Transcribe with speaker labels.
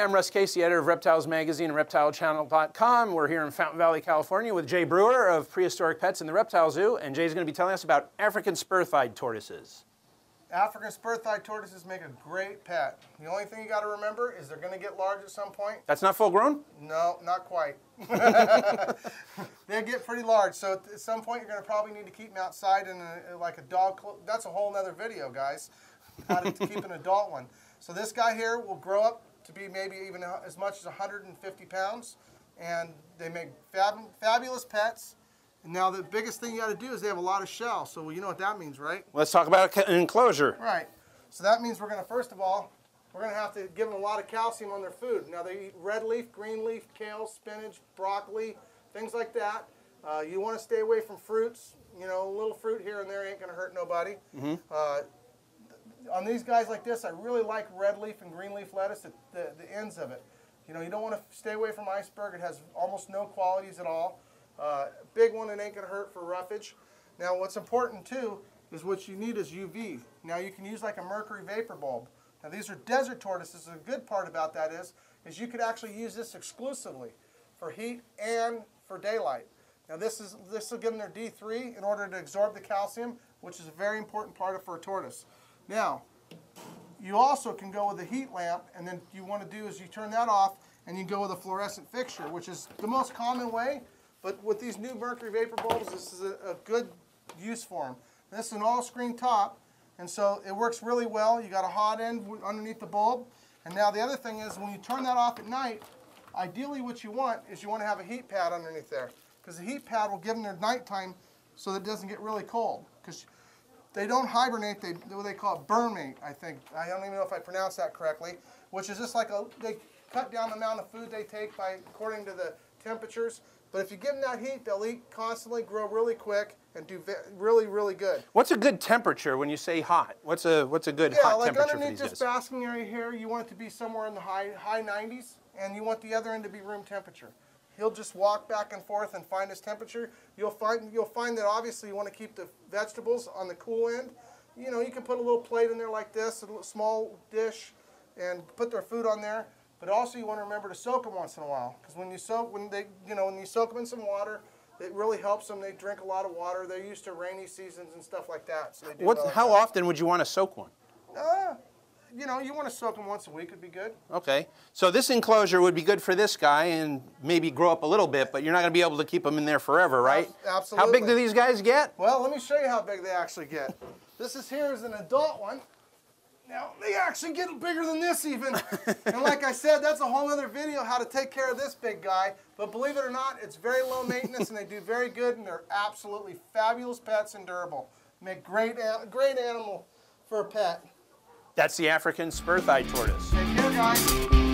Speaker 1: I'm Russ Casey, editor of Reptiles Magazine and ReptileChannel.com. We're here in Fountain Valley, California with Jay Brewer of Prehistoric Pets in the Reptile Zoo, and Jay's going to be telling us about African Spur-Thighed tortoises.
Speaker 2: African Spur-Thighed tortoises make a great pet. The only thing you got to remember is they're going to get large at some point.
Speaker 1: That's not full grown?
Speaker 2: No, not quite. They get pretty large, so at some point you're going to probably need to keep them outside in like a dog. That's a whole nother video, guys, how to keep an adult one. So this guy here will grow up to be maybe even as much as 150 pounds, and they make fabulous pets. And now the biggest thing you got to do is they have a lot of shell, so you know what that means, right?
Speaker 1: Let's talk about an enclosure.
Speaker 2: Right. So that means we're going to, first of all, we're going to have to give them a lot of calcium on their food. Now they eat red leaf, green leaf, kale, spinach, broccoli, things like that. You want to stay away from fruits. You know, a little fruit here and there ain't going to hurt nobody. On these guys like this, I really like red leaf and green leaf lettuce, the ends of it. You know, you don't want to stay away from iceberg. It has almost no qualities at all. Big one, it ain't going to hurt for roughage. Now what's important too is what you need is UV. Now you can use like a mercury vapor bulb. Now these are desert tortoises. The good part about that is you could actually use this exclusively for heat and for daylight. Now this will give them their D3 in order to absorb the calcium, which is a very important part for a tortoise. Now, you also can go with a heat lamp, and then you want to do is you turn that off, and you go with a fluorescent fixture, which is the most common way. But with these new mercury vapor bulbs, this is a good use for them. This is an all-screen top, and so it works really well. You got a hot end underneath the bulb. And now the other thing is when you turn that off at night, ideally what you want is you want to have a heat pad underneath there, because the heat pad will give them their nighttime so that it doesn't get really cold. Because they don't hibernate, what they call it burnmate, I think. I don't even know if I pronounced that correctly, which is just like they cut down the amount of food they take according to the temperatures. But if you give them that heat, they'll eat constantly, grow really quick, and do really, really good.
Speaker 1: What's a good temperature when you say hot? What's a good hot temperature for these guys? Yeah, like
Speaker 2: underneath this basking area here, you want it to be somewhere in the high 90s, and you want the other end to be room temperature. He'll just walk back and forth and find his temperature. You'll find that obviously you want to keep the vegetables on the cool end. You know, you can put a little plate in there like this, a little small dish, and put their food on there. But also you want to remember to soak them once in a while, because when you soak them in some water, it really helps them. They drink a lot of water. They're used to rainy seasons and stuff like that. So they do
Speaker 1: how often would you want to soak one?
Speaker 2: You know, you want to soak them once a week would be good.
Speaker 1: Okay. So this enclosure would be good for this guy and maybe grow up a little bit, but you're not going to be able to keep them in there forever, right?
Speaker 2: Absolutely.
Speaker 1: How big do these guys get?
Speaker 2: Well, let me show you how big they actually get. This here is an adult one. Now, they actually get bigger than this even. And like I said, that's a whole other video how to take care of this big guy. But believe it or not, it's very low maintenance and they do very good, and they're absolutely fabulous pets and durable. Make great animal for a pet.
Speaker 1: That's the African Spur-Thighed tortoise.
Speaker 2: Take care, guys.